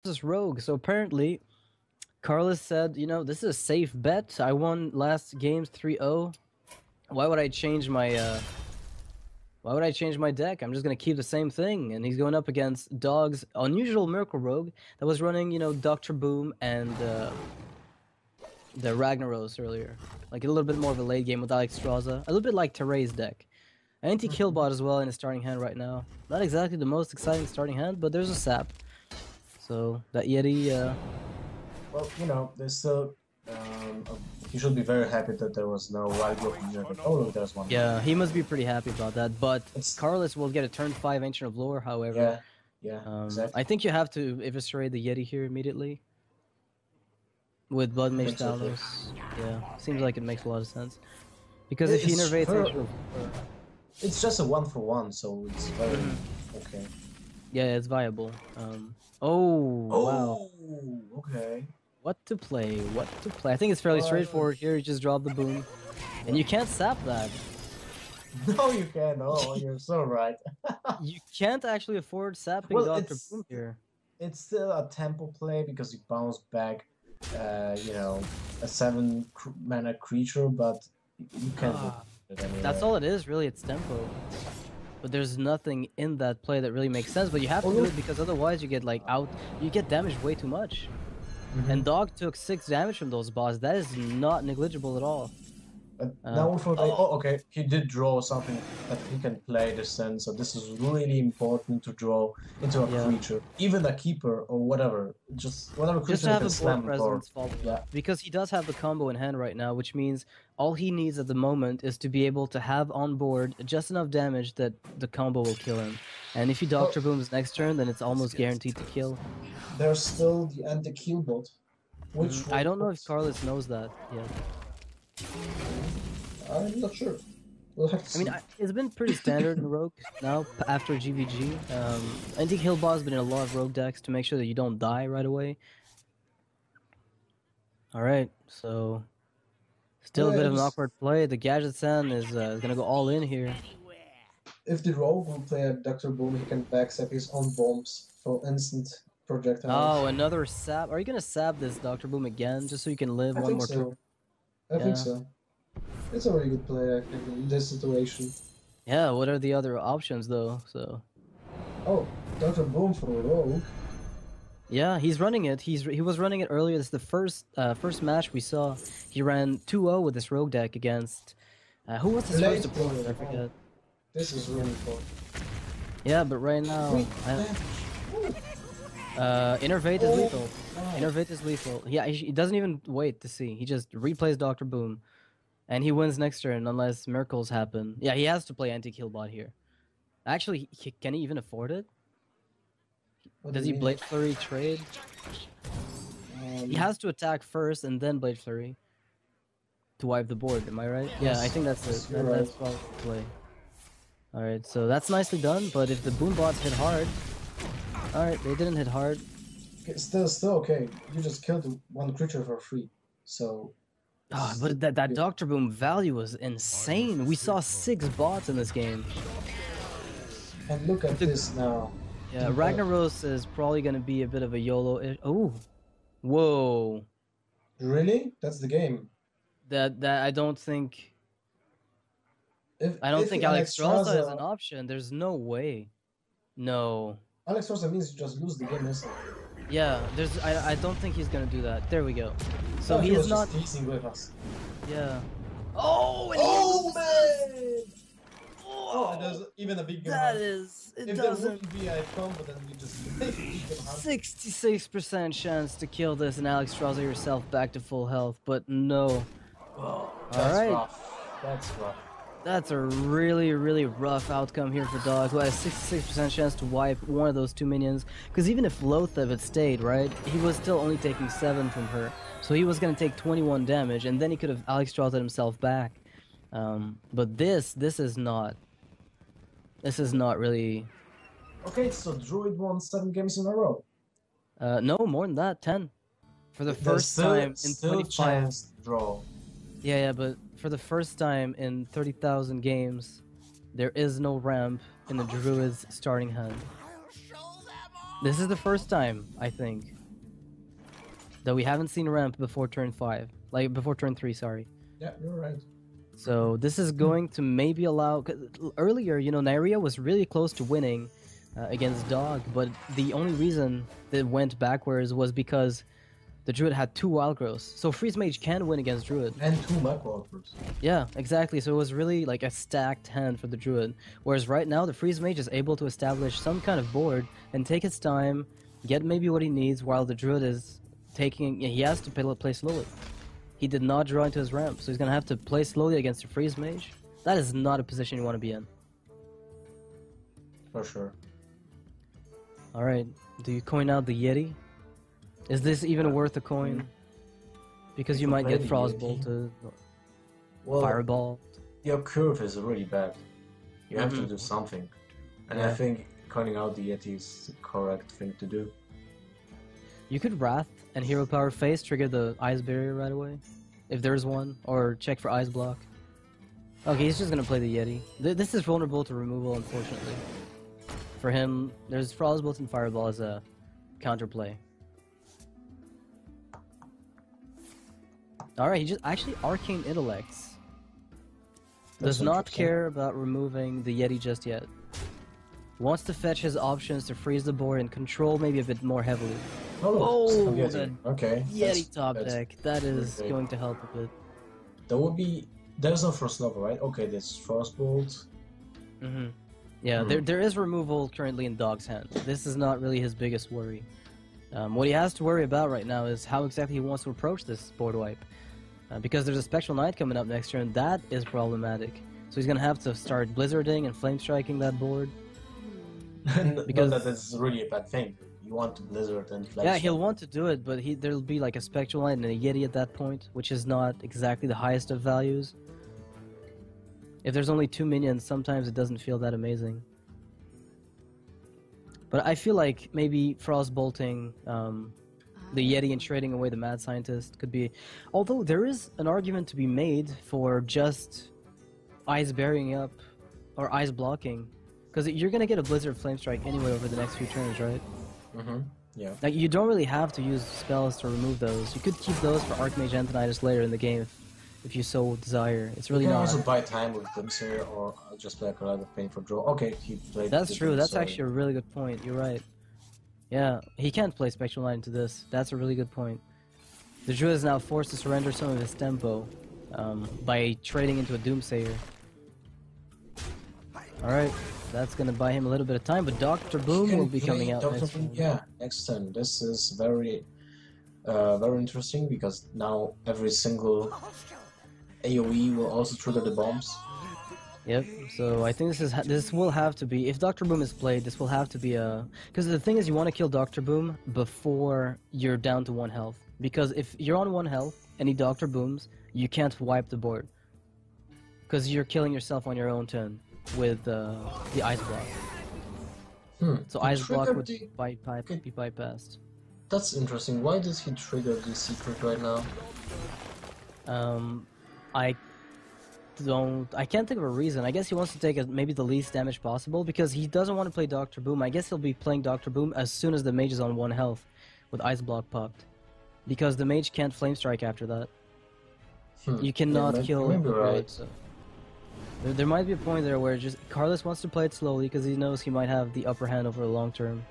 this rogue. So apparently, Karlis said, this is a safe bet. I won last games 3-0. Why would I change my deck? I'm just gonna keep the same thing. And he's going up against Dog's unusual Miracle Rogue that was running, Dr. Boom and the Ragnaros earlier. Like a little bit more of a late game with Alex Straza. A little bit like Teray's deck. Anti-Killbot as well in his starting hand right now. Not exactly the most exciting starting hand, but there's a sap. So that Yeti, Well, there's still. You should be very happy that there was no wild growth in your deck. Oh, look, there's one. yeah, he must be pretty happy about that. But It's Karlis will get a turn 5 Ancient of Lore, however. yeah, yeah, exactly. I think you have to eviscerate the Yeti here immediately. With Blood I Mage think so too. Talos. Yeah, seems like it makes a lot of sense. Because if he It's innervates for, Ancient of Lore, it's just a 1-for-1, so it's very okay. yeah, it's viable. Oh, wow. Oh, okay. What to play? What to play? I think it's fairly Uh, straightforward here. You just drop the boom. And you can't sap that. no, you can. Oh, you're so right. You can't actually afford sapping Well, Dr. Boom here. it's still a tempo play because you bounce back, a 7 mana creature, but you can't do it That's anyway. all it is, really. It's tempo. But there's nothing in that play that really makes sense. But you have Oh to do look, it because otherwise you get like you get damaged way too much. And hmm Dog took 6 damage from those boss. That is not negligible at all. but Uh, now for like, oh, okay, he did draw something that he can play this then. So this is really important to draw into a yeah. creature, even a keeper or whatever, just whatever Just creature to that have can a board slam for. presence follow Yeah, up. Because he does have the combo in hand right now, which means all he needs at the moment is to be able to have on board just enough damage that the combo will kill him. And if he well, Doctor Booms next turn, then it's almost guaranteed to kill. there's still the anti-kill bot, which I will don't know put. if Carlos knows that yet. I'm not sure. We'll have to I mean, see. it's been pretty standard in Rogue now after GVG. Anti-Kill Bot's been in a lot of Rogue decks to make sure that you don't die right away. Alright, so still a Yeah, bit it of an was, awkward play. The Gadget San is gonna go all in here. if the rogue will play a Dr. Boom, he can backstab his own bombs for instant Oh, projectiles. another sap. Are you gonna sap this Dr. Boom again just so you can live I one think more turn? so. I think Yeah. so. It's a really good play, I think, in this situation. Yeah, what are the other options though? So Oh, Dr. Boom for rogue. yeah, he's running it. He was running it earlier. This is the first match we saw. He ran 2-0 with this rogue deck against who was his first Late opponent? I blooming. Oh, forget. this is Yeah, really fun. yeah, but right now, 3 damage. Ooh. Innervate is Oh, lethal. wow. Innervate is lethal. Yeah, he doesn't even wait to see. He just replays Doctor Boom, and he wins next turn unless miracles happen. Yeah, he has to play anti-kill bot here. Actually, can he even afford it? What do Does you he mean? Blade Flurry trade? He Um, has to attack first and then Blade Flurry to wipe the board. Am I right? Yeah, I yes, think that's it. yes, you're right. That's probably the play. All right, so that's nicely done. But if the boom bots hit hard, all right, they didn't hit hard. Okay, still okay. You just killed one creature for free. So, Ah, it's but that good. Doctor Boom value was insane. We saw 6 bots in this game. And look at The, this now. yeah, The Ragnaros is probably gonna be a bit of a YOLO. Oh, whoa. really? That's the game. That If I don't if think Alex Alex Straza is an Straza option. There's no way. No. Alex Straza means you just lose the game instantly. Yeah, I don't think he's gonna do that. There we go. So No, he he is was not. just teasing with us. Yeah. Oh, and he Oh loses. man! Oh, and there's Whoa. even a big That hunt. is. It If there doesn't. wouldn't be a combo, then we just keep them hunting. 66% chance to kill this and Alex Strauzer yourself back to full health, but no. Oh, that's Alright. rough. That's rough. That's a really, really rough outcome here for Dog, who has 66% chance to wipe one of those 2 minions. Because even if Lothar had stayed, right, he was still only taking 7 from her. So he was going to take 21 damage, and then he could have Alex Strauzer himself back. But this is not really. Okay, so Druid won 7 games in a row. No, more than that, 10. For the There's first still time in still 25. chance to draw. Yeah, but for the first time in 30,000 games, there is no ramp in the Druid's starting hand. This is the first time, I think, that we haven't seen ramp before turn 5. Like, before turn 3, sorry. Yeah, you're right. So this is going to maybe allow... 'cause earlier, you know, Nyria was really close to winning against Dog, but the only reason that it went backwards was because the Druid had 2 Wild Growths. So Freeze Mage can win against Druid. And 2 macro outputs. Yeah, exactly. So it was really like a stacked hand for the Druid. Whereas right now, the Freeze Mage is able to establish some kind of board and take his time, get maybe what he needs, while the Druid is taking... He has to play slowly. He did not draw into his ramp, so he's going to have to play slowly against a Freeze Mage. That is not a position you want to be in. For sure. Alright, do you coin out the Yeti? Is this even worth a coin? Because If you you might play get the Frostbolted, Well, Fireball. your curve is really bad. You have to Mhm. do something. And Yeah. I think coining out the Yeti is the correct thing to do. You could Wrath and Hero Power Face trigger the Ice Barrier right away, if there's one, or check for Ice Block. Okay, he's just gonna play the Yeti. This is vulnerable to removal, unfortunately. For him, there's Frostbolt and Fireball as a counterplay. Alright, he just actually Arcane Intellects. That's Does not interesting. care about removing the Yeti just yet. Wants to fetch his options to freeze the board and control maybe a bit more heavily. Oh, Oh, Yeti. the Okay. Yeti top that's deck. That is pretty big. going to help a bit. There would be... There's no Frost Lava, right? Okay, there's Frostbolt. Mm-hmm. Yeah, there is removal currently in Dog's hand. This is not really his biggest worry. What he has to worry about right now is how exactly he wants to approach this board wipe. Because there's a Spectral Knight coming up next turn, that is problematic. So he's gonna have to start Blizzarding and Flame Striking that board. Because that is really a bad thing. You want to Blizzard and Flame Yeah, he'll Strike. want to do it, but there'll be like a Spectral Knight and a Yeti at that point, which is not exactly the highest of values. If there's only 2 minions, sometimes it doesn't feel that amazing. But I feel like maybe Frostbolting the Yeti and trading away the Mad Scientist could be... Although there is an argument to be made for just Ice Burying up or Ice Blocking. Because you're going to get a Blizzard Flame Strike anyway over the next few turns, right? Mm-hmm. Yeah. Like, you don't really have to use spells to remove those. You could keep those for Archmage Antonitis later in the game if you so desire. It's really You can not... also buy time with Doomsayer or just play a card of Painful Draw. Okay, he played That's the true. That's Doomsayer. actually a really good point. You're right. Yeah, he can't play Spectral Knight into this. That's a really good point. The Druid is now forced to surrender some of his tempo by trading into a Doomsayer. Alright, that's gonna buy him a little bit of time, but Dr. Boom He will can be play coming out Dr. next Boom, turn. yeah, next turn. This is very interesting because now every single AoE will also trigger the bombs. Yep, so I think this will have to be, if Dr. Boom is played, this will have to be a... Because the thing is, you want to kill Dr. Boom before you're down to 1 health. Because if you're on 1 health and he Dr. Booms, you can't wipe the board. Because you're killing yourself on your own turn with the Ice Block. So He Ice Block triggered would the- be bypassed. That's interesting. Why did he trigger the secret right now? I can't think of a reason. I guess he wants to take maybe the least damage possible because he doesn't want to play Dr. Boom. I guess he'll be playing Dr. Boom as soon as the mage is on 1 health with Ice Block popped. Because the mage can't Flame Strike after that. You cannot Yeah, kill maybe the right. Druid, so... There might be a point there where just Karlis wants to play it slowly because he knows he might have the upper hand over the long term.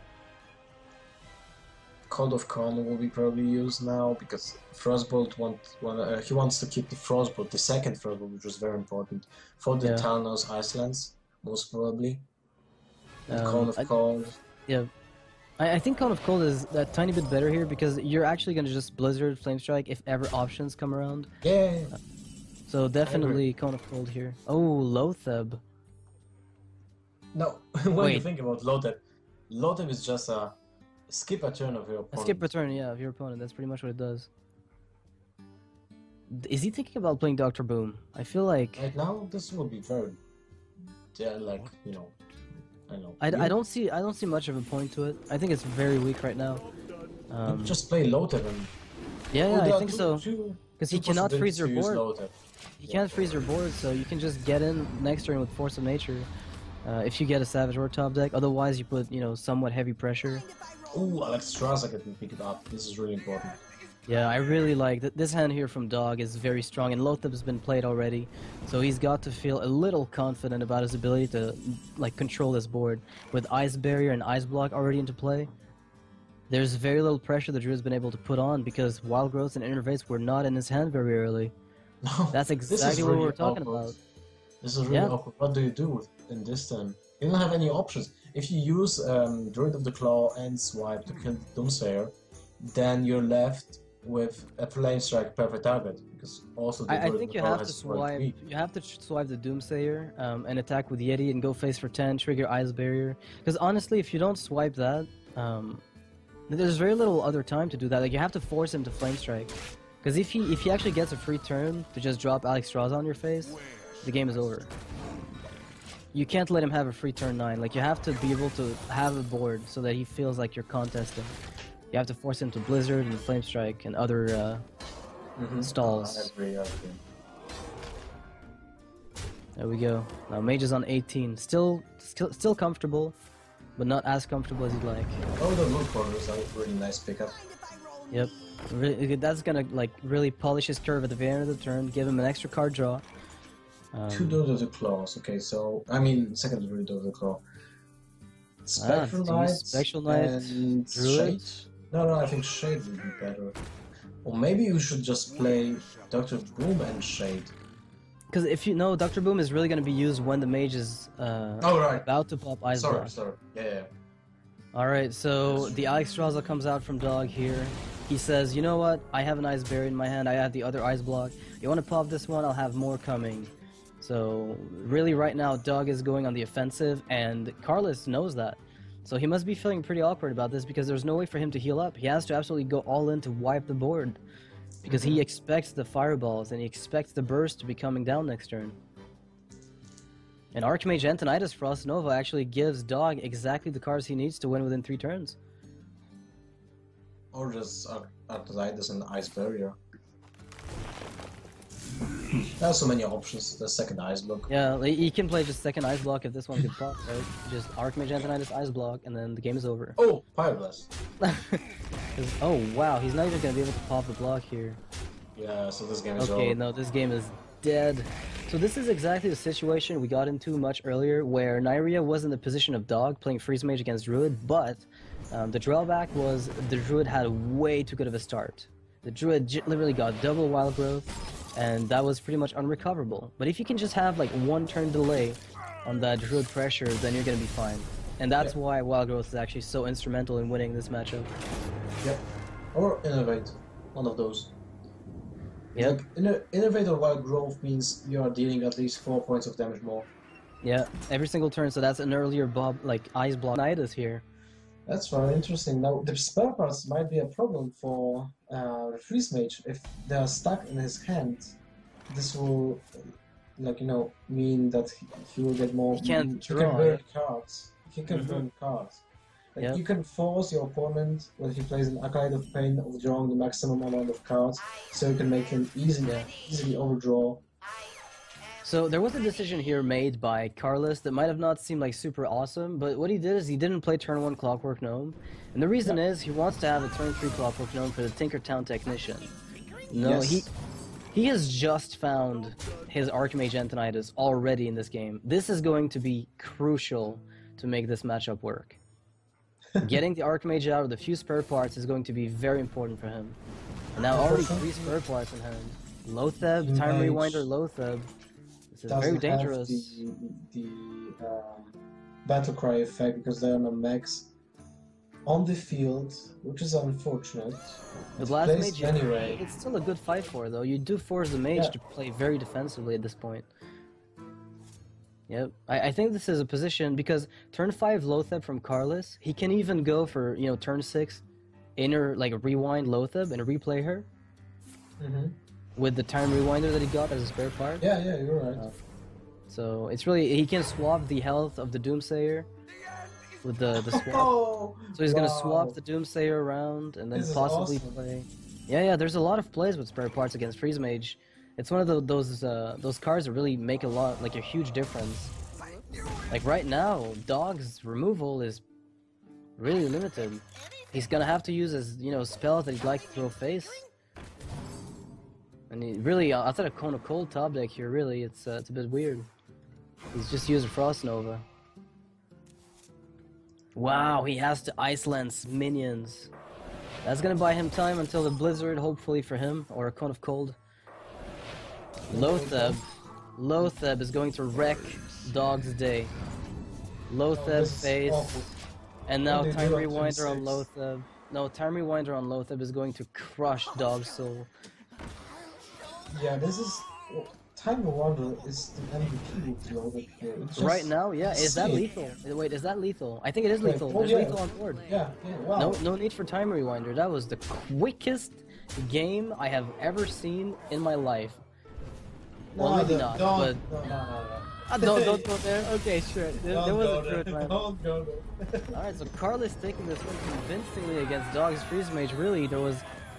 Code of Karma will be probably used now because Frostbolt he wants to keep the Frostbolt, the second Frostbolt, which was very important for the Yeah. Talnos Icelands, most probably. And Um, Cone of Cold. Yeah. I think Cone of Cold is a tiny bit better here because you're actually going to just Blizzard Flame Strike if ever options come around. Yeah. So definitely Cone of Cold here. Oh, Lotheb. No, when you Wait. think about Lotheb is just a skip a turn of your A opponent. skip return, yeah, of your opponent. That's pretty much what it does. Is he thinking about playing Dr. Boom? I feel like... Right now, this will be very, like, you know, I know. I don't see much of a point to it. I think it's very weak right now. You just play Lotheb and... Yeah, Oh, there I are think two- so. two- Because two he cannot freeze your possibilities to board. use Lotheb. He can't freeze your board, so you can just get in next turn with Force of Nature. If you get a Savage or top deck, otherwise you put, you know, somewhat heavy pressure Ooh, Alexstrasza can pick it up. This is really important. Yeah, I really like this hand here from Dog is very strong, and Lotheb's been played already, so he's got to feel a little confident about his ability to like control this board. With Ice Barrier and Ice Block already into play, there's very little pressure the Druid's been able to put on because Wild Growth and Innervates were not in his hand very early. No, That's exactly what really we're talking awkward. about. This is really awkward. What do you do in this turn? You don't have any options. If you use Druid of the Claw and Swipe to kill Doomsayer, then you're left with a Flame Strike perfect target. Because also the I think you have to swipe. weak. You have to swipe the Doomsayer and attack with Yeti and go face for 10, trigger Ice Barrier. Because honestly, if you don't swipe that, there's very little other time to do that. Like you have to force him to Flame Strike. Because if he actually gets a free turn to just drop Alexstrasza on your face, the game is over. You can't let him have a free turn 9. Like you have to be able to have a board so that he feels like you're contesting. You have to force him to Blizzard and Flame Strike and other stalls. I agree. There we go. Now Mage is on 18. Still comfortable, but not as comfortable as you'd like. Oh, the Moon Corner is a really nice pickup. Yep. That's gonna like really polish his curve at the very end of the turn, give him an extra card draw. 2 Druid of the Claws. Okay, so I mean second Druid of the Claw. Spectral Knight, Spectral Knight, and Druid? Shade. No, I think Shade would be better. Or maybe you should just play Dr. Boom and Shade. Because if you know, Dr. Boom is really going to be used when the mage is about to pop Ice Block. Sorry. Yeah. Alright, so the Alexstrasza comes out from Dog here. He says, you know what, I have an Ice Barrier in my hand, I have the other Ice Block. You want to pop this one, I'll have more coming. So really right now, Dog is going on the offensive, and Karlis knows that. So he must be feeling pretty awkward about this because there's no way for him to heal up. He has to absolutely go all in to wipe the board. Because he expects the fireballs and he expects the burst to be coming down next turn. And Archmage Antonidas Frost Nova actually gives Dog exactly the cards he needs to win within 3 turns. Or just Antonidas and Ice Barrier. There are so many options. The second Ice Block. Yeah, he can play just second Ice Block if this one could pop, right? Just Archmage Antonidas Ice Block and then the game is over. Oh, Pyroblast. Oh wow, he's not even gonna be able to pop the block here. Yeah, so this game is over. Okay, no, this game is dead. So this is exactly the situation we got into much earlier, where Nyria was in the position of Dog, playing Freeze Mage against Druid, but the drawback was the Druid had way too good of a start. The Druid literally got double Wild Growth, and that was pretty much unrecoverable. But if you can just have like 1 turn delay on that Druid pressure, then you're gonna be fine. And that's why Wild Growth is actually so instrumental in winning this matchup. Yep. Or Innovate. One of those. Yep. Like, Innovate or Wild Growth means you are dealing at least 4 points of damage more. Yeah, every single turn, so that's an earlier Ice Block Knight is here. That's very interesting. Now, the spell cards might be a problem for Freeze Mage. If they are stuck in his hand, this will, mean that he will get more... He can't He draw, can burn cards. He can burn cards. Like, Yep. you can force your opponent, when he plays an Acolyte of Pain, of drawing the maximum amount of cards, so you can make him easily overdraw. So there was a decision here made by Karlis that might have not seemed like super awesome, but what he did is he didn't play turn 1 Clockwork Gnome, and the reason is he wants to have a turn 3 Clockwork Gnome for the Tinkertown Technician. No, Yes. he has just found his Archmage Antonidas already in this game. This is going to be crucial to make this matchup work. Getting the Archmage out of the few spare parts is going to be very important for him. And now already 3 spare parts in hand. Lotheb, Time Mage Rewinder, Lotheb. This is very doesn't dangerous. have the battle cry effect because they're on a max on the field, which is unfortunate. With last Placed mage, anyway. it's still a good fight for, though. You do force the mage Yeah. to play very defensively at this point. Yep, I think this is a position because turn 5 Lotheb from Karlis, he can even go for, turn 6 rewind Lotheb and replay her with the Time Rewinder that he got as a spare part. Yeah, you're right. So it's really, he can swap the health of the Doomsayer with the swap. Oh, So he's gonna wow. swap the Doomsayer around and then This is possibly awesome. play. Yeah, there's a lot of plays with spare parts against Freeze Mage. It's one of those cards that really make a huge difference. Like right now, Dog's removal is really limited. He's gonna have to use his, spells that he'd like to throw face. And he really, outside of Cone of Cold top deck here, really, it's a bit weird. He's just using Frost Nova. Wow, he has to Ice Lance minions. That's gonna buy him time until the Blizzard, hopefully for him, or a Cone of Cold. Lotheb is going to wreck Dog's day. Lotheb face, and now Time Rewinder on Lotheb. No, Time Rewinder on Lotheb is going to crush Dog's soul. Yeah, this is... Time Rewinder is the MVP with Lotheb here. Right now, yeah. Is that lethal? Wait, is that lethal? I think it is lethal. There's lethal on board. Yeah, wow. No need for Time Rewinder. That was the quickest game I have ever seen in my life. Well, maybe not, but... No. Don't go there? Okay, sure. There was a crit, man. Don't go there. Alright, so Karlis taking this one convincingly against Dog's Freeze Mage. Really,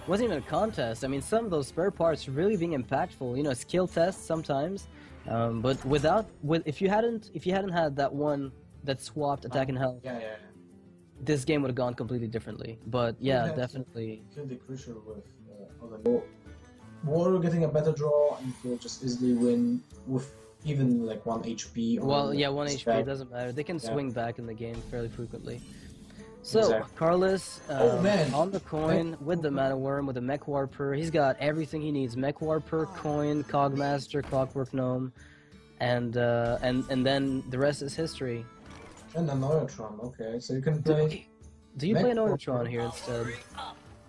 wasn't even a contest. I mean, some of those spare parts really being impactful. Skill tests sometimes. But if you hadn't had that one that swapped attack and health, this game would have gone completely differently. But yeah, definitely. Kill the creature with other. Warrior getting a better draw, and he'll just easily win with even like 1 HP. Well, yeah, 1 HP doesn't matter. They can swing back in the game fairly frequently. So, Karlis on the coin with the Mana Worm, with the Mech Warper. He's got everything he needs. Mech Warper, coin, Cogmaster, Clockwork Gnome, and then the rest is history. And an Oratron, okay. So you can play... Do you play an Oratron here instead?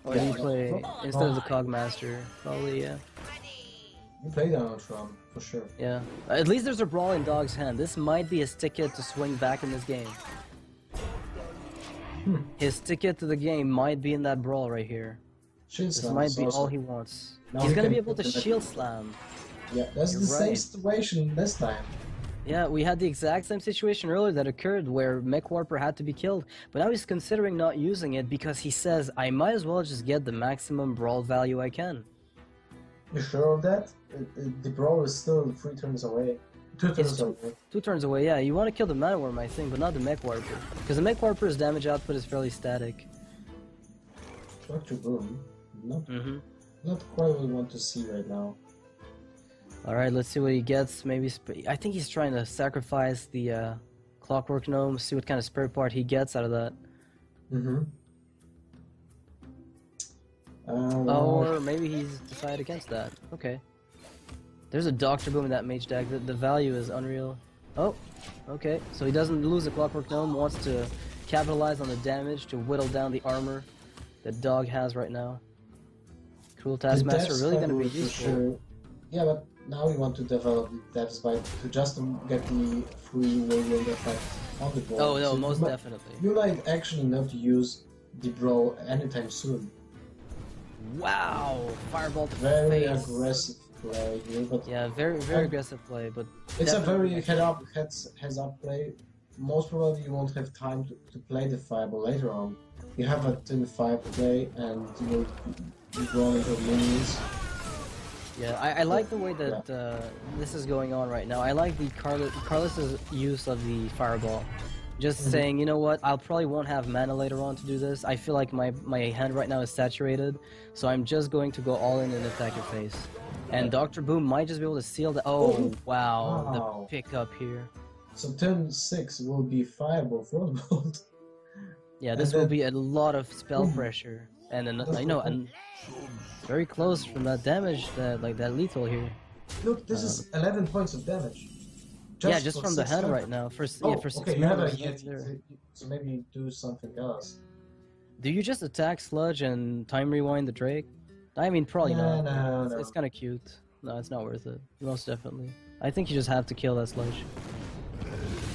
Or do you play, instead of the Cogmaster? Probably, yeah. You play the Oratron, for sure. Yeah. At least there's a Brawl in Dog's hand. This might be his ticket to swing back in this game. His ticket to the game might be in that Brawl right here. This might be all he wants. He's gonna be able to Shield Slam. Yeah, that's the same situation this time. Yeah, we had the exact same situation earlier that occurred where Mech Warper had to be killed, but now he's considering not using it because he says, I might as well just get the maximum Brawl value I can. You sure of that? The Brawl is still 3 turns away. 2 turns away. 2 turns away, yeah. You want to kill the Mana Worm, I think, but not the Mech Warper. Because the Mech Warper's damage output is fairly static. Dr. Boom. Not quite what we want to see right now. Alright, let's see what he gets. Maybe I think he's trying to sacrifice the Clockwork Gnome, see what kind of spare part he gets out of that. Or maybe he's decided against that. Okay. There's a Dr. Boom in that Mage deck. The value is unreal. Oh, okay. So he doesn't lose the Clockwork Gnome, wants to capitalize on the damage to whittle down the armor that Dog has right now. Cruel Taskmaster really going to be useful. Sure. Yeah, but now we want to develop the depths by just to get the free whirlwind effect on the board. Oh no, so most definitely. You might actually not use the Brawl anytime soon. Wow! Fireball to very face. Aggressive play here, but yeah, very aggressive play, but it's a very heads up play. Most probably you won't have time to play the Fireball later on. You have a turn 5 play and you will draw into minions. Yeah, I like the way that this is going on right now. I like the Karlis' use of the Fireball. Just saying, you know what, I'll probably won't have mana later on to do this. I feel like my hand right now is saturated, so I'm just going to go all in and attack your face. And Dr. Boom might just be able to seal the... Oh, wow, the pickup here. So turn 6 will be Fireball Frostbolt. Yeah, this will be a lot of spell pressure. And then, and very close from that damage, that lethal here. Look, this is 11 points of damage. Just from the hand right now. For 6 okay, you have a Yeti, so maybe do something else. Do you just attack Sludge and Time Rewind the Drake? I mean, probably not. No. It's kind of cute. No, it's not worth it. Most definitely. I think you just have to kill that Sludge.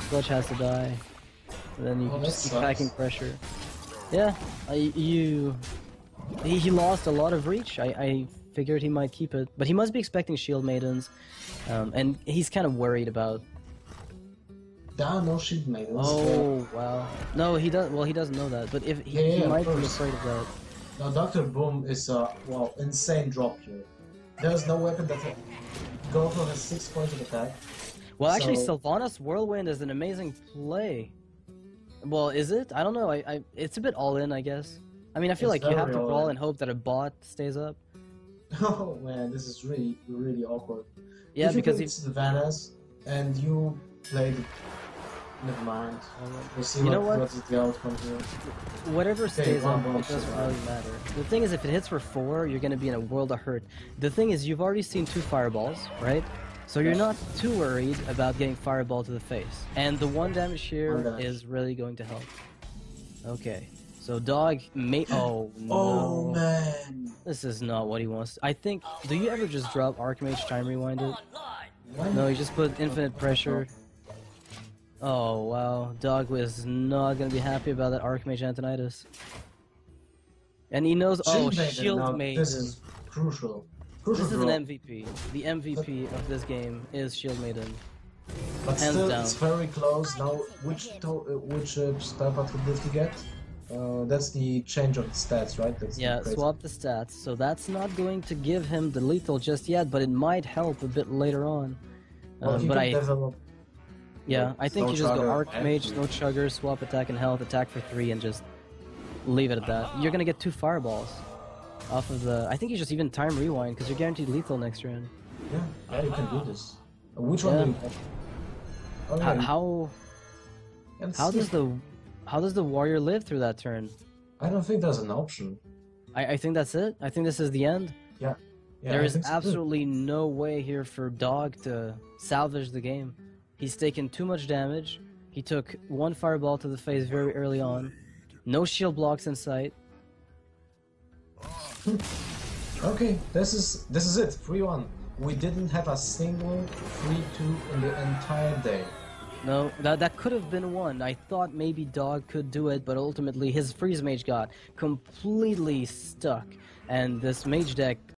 Sludge has to die. And then you can just keep packing pressure. Yeah, he lost a lot of reach. I figured he might keep it, but he must be expecting Shield Maidens, and he's kind of worried about. No Shield Maidens. Oh wow! No, he does. Well, he doesn't know that, but if he might be afraid of that. Now, Dr. Boom is insane drop here. There's no weapon that Goku has 6 points of attack. Well, actually, Sylvanas Whirlwind is an amazing play. Well, is it? I don't know. It's a bit all in, I guess. I mean, I feel It's like you have very to roll OLM. and hope that a bot stays up. Oh man, this is really awkward. Yeah, If you because pick you Sylvanas and you play the... Never mind. We'll see You know what what? is the outcome here. whatever stays one up, bomb it doesn't survived. really matter. The thing is, if it hits for 4, you're gonna be in a world of hurt. The thing is, you've already seen 2 fireballs, right? So you're not too worried about getting fireball to the face. And the 1 damage here One damage. is really going to help. Okay. So dog may oh no. Oh man! This is not what he wants. I think do you ever just drop Archmage time rewind it? Why No, you just put infinite pressure. Oh wow, Dog was not gonna be happy about that Archmage Antonitis. And he knows Shield now, Maiden. this is crucial. Crucial This is draw. an MVP. The MVP of this game is Shield Maiden. But hands still, down. it's very close. Now, which spell path did he get? That's the change of the stats, right? That's Yeah, crazy. swap the stats. So that's not going to give him the lethal just yet, but it might help a bit later on. Well, he But can develop. yeah, I think Snow you just go Chugger Archmage, and- Snow Chugger, swap attack and health, attack for 3, and just leave it at that. You're gonna get 2 fireballs off of the. I think you just even time rewind because you're guaranteed lethal next round. Yeah, you can do this. Which one Yeah. do you want? Oh, yeah, How does the warrior live through that turn? I don't think there's an option. I think that's it. I think this is the end. Yeah, There I is think so too. absolutely no way here for Dog to salvage the game. He's taken too much damage. He took 1 fireball to the face very early on. No shield blocks in sight. Okay, this is it. 3-1. We didn't have a single 3-2 in the entire day. No, that could have been one. I thought maybe Dog could do it, but ultimately his freeze mage got completely stuck. And this mage deck